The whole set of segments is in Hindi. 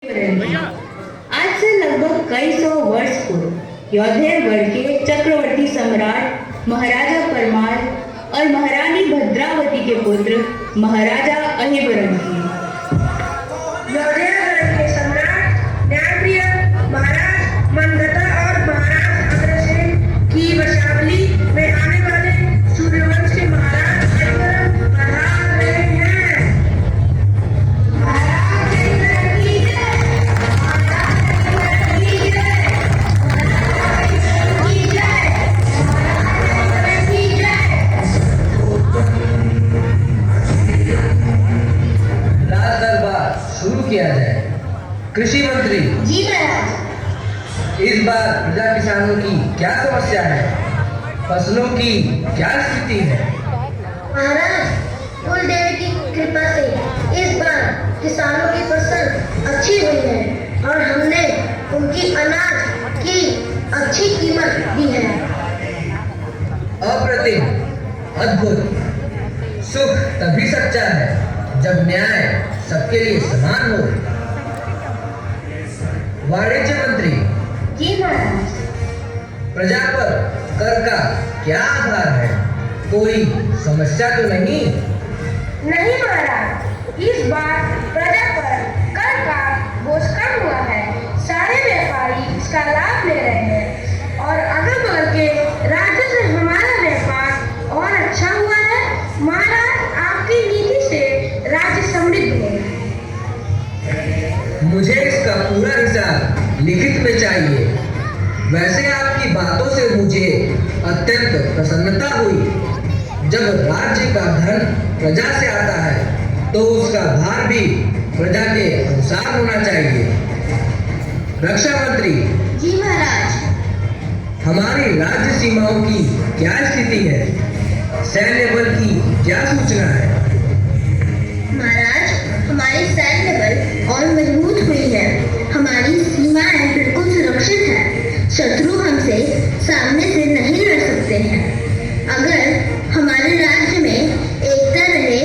आज से लगभग कई सौ वर्ष पूर्व यौधेयगढ़ के चक्रवर्ती सम्राट महाराजा परमार और महारानी भद्रावती के पुत्र महाराजा अहिबरन थे। यौधेयगढ़ के सम्राट न्यायप्रिय महाराज मनगता और महाराज अग्रसेन की वंशावली में आने वाले सूर्यवंश के महाराज अहिबरन पधार रहे हैं। शुरू किया जाए। कृषि मंत्री जी महाराज। इस बार प्रजा किसानों की क्या समस्या है? फसलों की क्या स्थिति है? महाराज, कुल देवी की कृपा से इस बार किसानों की फसल अच्छी हुई है और हमने उनकी अनाज की अच्छी कीमत दी है। अप्रतिम, अद्भुत। सुख तभी सच्चा है जब न्याय सबके लिए समान हो। वाणिज्य मंत्री जी महाराज। प्रजा पर कर का क्या आधार है? कोई समस्या तो नहीं? नहीं महाराज, इस बार प्रजा पर कर का बोझ कम हुआ है। सारे व्यापारी इसका लाभ ले रहे हैं और अगल बगल के राज्य से हमारा व्यापार और अच्छा हुआ है। महाराज, आपकी नीति से राज्य समृद्ध है। मुझे इसका पूरा हिसाब लिखित में चाहिए। वैसे आपकी बातों से मुझे अत्यंत प्रसन्नता हुई। जब राज्य का धन प्रजा से आता है तो उसका भार भी प्रजा के अनुसार होना चाहिए। रक्षा मंत्री जी महाराज। हमारी राज्य सीमाओं की क्या स्थिति है? सैन्य बल की क्या सूचना है? महाराज, हमारी सैन्य बल और मजबूत हुई है। हमारी सीमाएं बिल्कुल सुरक्षित है। शत्रु हमसे सामने से नहीं लड़ सकते हैं। अगर हमारे राज्य में एकता रहे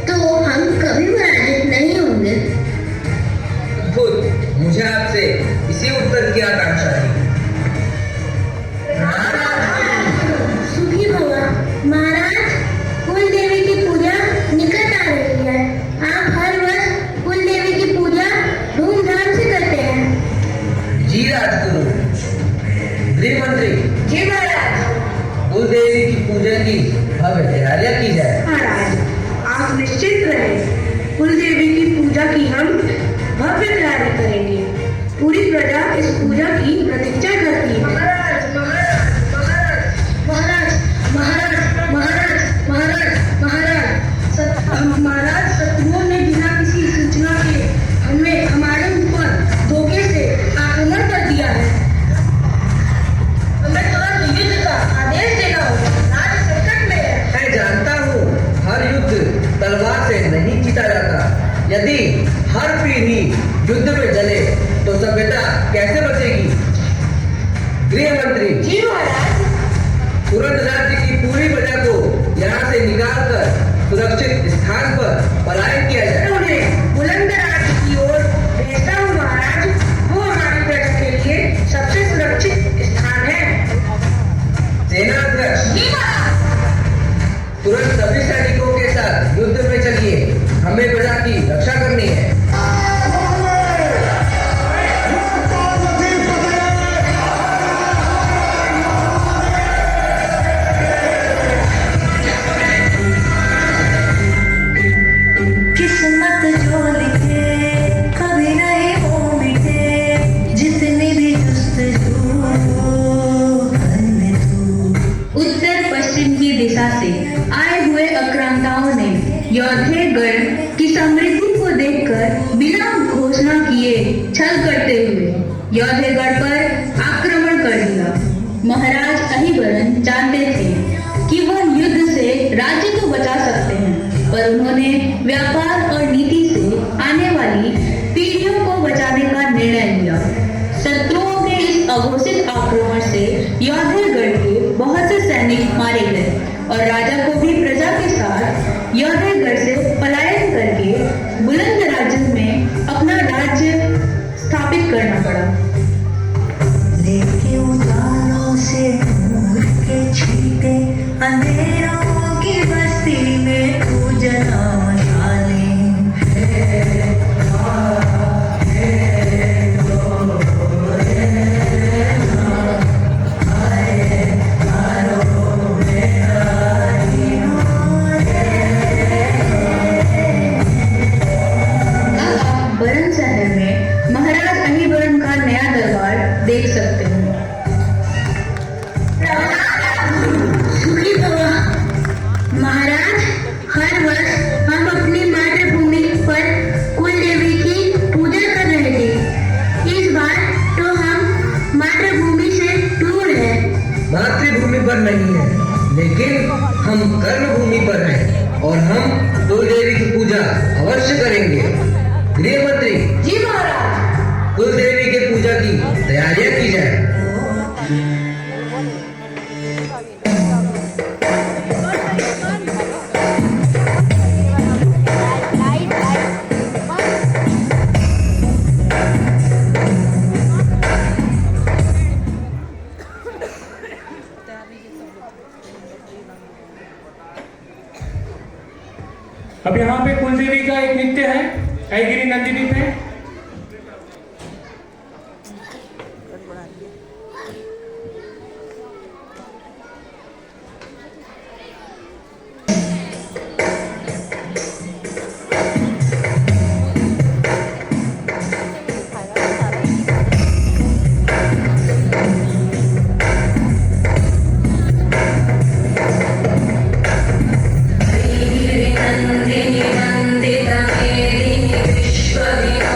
तो हम कभी पराजित नहीं होंगे। अद्भुत। मुझे आपसे इसी उत्तर की आकांक्षा थी। सुखी भव। महाराज, कुल देवी की पूजा निकट आ रही है। आप हर वर्ष कुल देवी की पूजा धूमधाम से करते हैं। जी राजगुरु। गृह मंत्री जी महाराज। कुल देवी की पूजा की भव्य तैयारियां की जाए। महाराज, आप निश्चित रहें, कुल देवी की पूजा की हम भव्य तैयारी करेंगे। पूरी प्रजा इस पूजा की प्रतीक्षा करती है। महाराज, महाराज, महाराज, महाराज, महाराज, महाराज, महाराज, महाराज, शत्रुओं ने बिना किसी सूचना के हमारे ऊपर धोखे से आक्रमण कर दिया है। हमें तुरंत युद्ध का आदेश देना होगा। राज्य संकट में है। मैं जानता हूँ, हर युद्ध तलवार से नहीं जीता जाता। यदि हर पीढ़ी युद्ध में जले तो सभ्यता कैसे बचेगी? गृह मंत्री जी महाराज। तुरंत राज्य की पूरी प्रजा को यहाँ से निकालकर सुरक्षित स्थान पर पलायन किया जाए। उन्हें बुलंद राज्य की ओर भेजता हूँ महाराज। वो हमारी प्रजा के लिए सबसे सुरक्षित स्थान है। सेनाध्यक्ष जी महाराज। तुरंत सभी सैनिकों के साथ युद्ध में चलिए। हमें प्रजा की रक्षा करनी है। किस्मत जो लिखे कभी नहीं वो मिटे, जितनी भी जुस्तजू कर ले तू। उत्तर पश्चिम की दिशा से आए हुए आक्रांताओं ने यौधेयगढ़ की समृद्धि को देखकर बिना घोषणा किए छल करते हुए यौधेयगढ़ पर आक्रमण कर दिया। महाराज अहिबरन जानते थे कि वह युद्ध से राज्य तो बचा सकते हैं, पर उन्होंने व्यापार और नीति से आने वाली पीढ़ियों को बचाने का निर्णय लिया। शत्रुओं के इस अघोषित आक्रमण से यौधेयगढ़ के बहुत से सैनिक मारे गए और राजा को भी प्रजा के साथ यौधेयगढ़ से पलायन करके बुलंद राज्य में अपना राज्य करना पड़ा। लेके उजालों से नूर के छींटे, अंधेरों की बस्ती में तू जला मशालें। अब आप बरन शहर में महाराज अहिबरन का नया दरबार देख सकते हैं। सुखी भवा महाराज, हर वर्ष हम अपनी मातृभूमि पर कुल देवी की पूजा कर रहे थे। इस बार तो हम मातृभूमि से दूर हैं। मातृभूमि पर नहीं है, लेकिन हम कर्मभूमि पर हैं और हम कुल देवी की पूजा अवश्य करेंगे। गृह मंत्री, जी महाराज। कुल देवी के पूजा की तैयारियां की जाए। अब यहाँ पे कुलदेवी का एक नृत्य है ऐगिरी नंदिनी पे। नंदिनी नंदिता मेदिनी विश्वविख्याता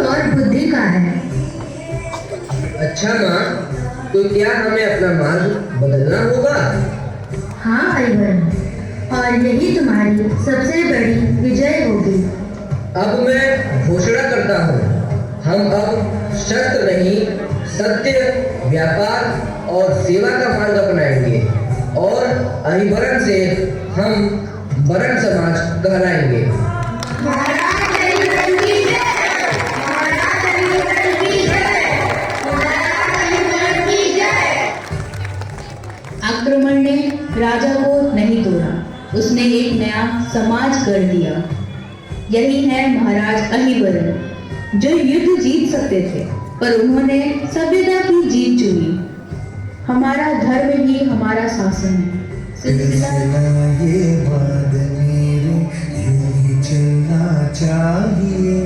और बुद्धि का है। अच्छा माँ, तो क्या हमें अपना मार्ग बदलना होगा? हाँ हरिवरण, और यही तुम्हारी सबसे बड़ी विजय होगी। अब मैं घोषणा करता हूँ, हम अब शस्त्र नहीं, सत्य, व्यापार और सेवा का मार्ग अपनाएंगे और अहिवरण से हम वरण समाज कहलाएंगे। आक्रमण ने राजा को नहीं तोड़ा, उसने एक नया समाज कर दिया। यही है महाराज अहिवरण, जो युद्ध जीत सकते थे पर उन्होंने सभ्यता की जीत चुनी। हमारा धर्म ही हमारा शासन है। सिलसिला ये बात मेरे यूं ही चलना चाहिए।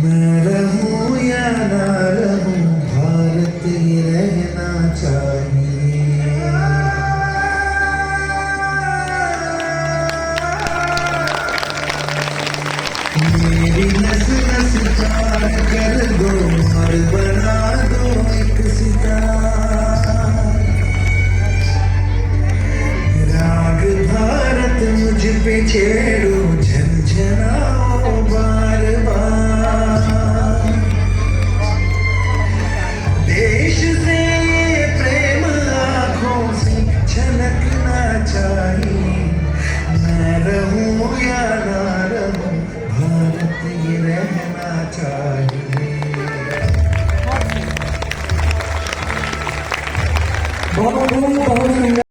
मैं रहूं या ना रहूं, भारत ही रहना चाहिए। मेरी नस नस पार कर दो और बना दो एक सितारा। राग भारत मुझ पे छेड़ो, झंझनाओ बार बार। देश से ये प्रेम आँखों से छलकना चाहिए। मैं रहूं या ना रहूं, भारत ही रहना चाहिए। बहुत सुंदर।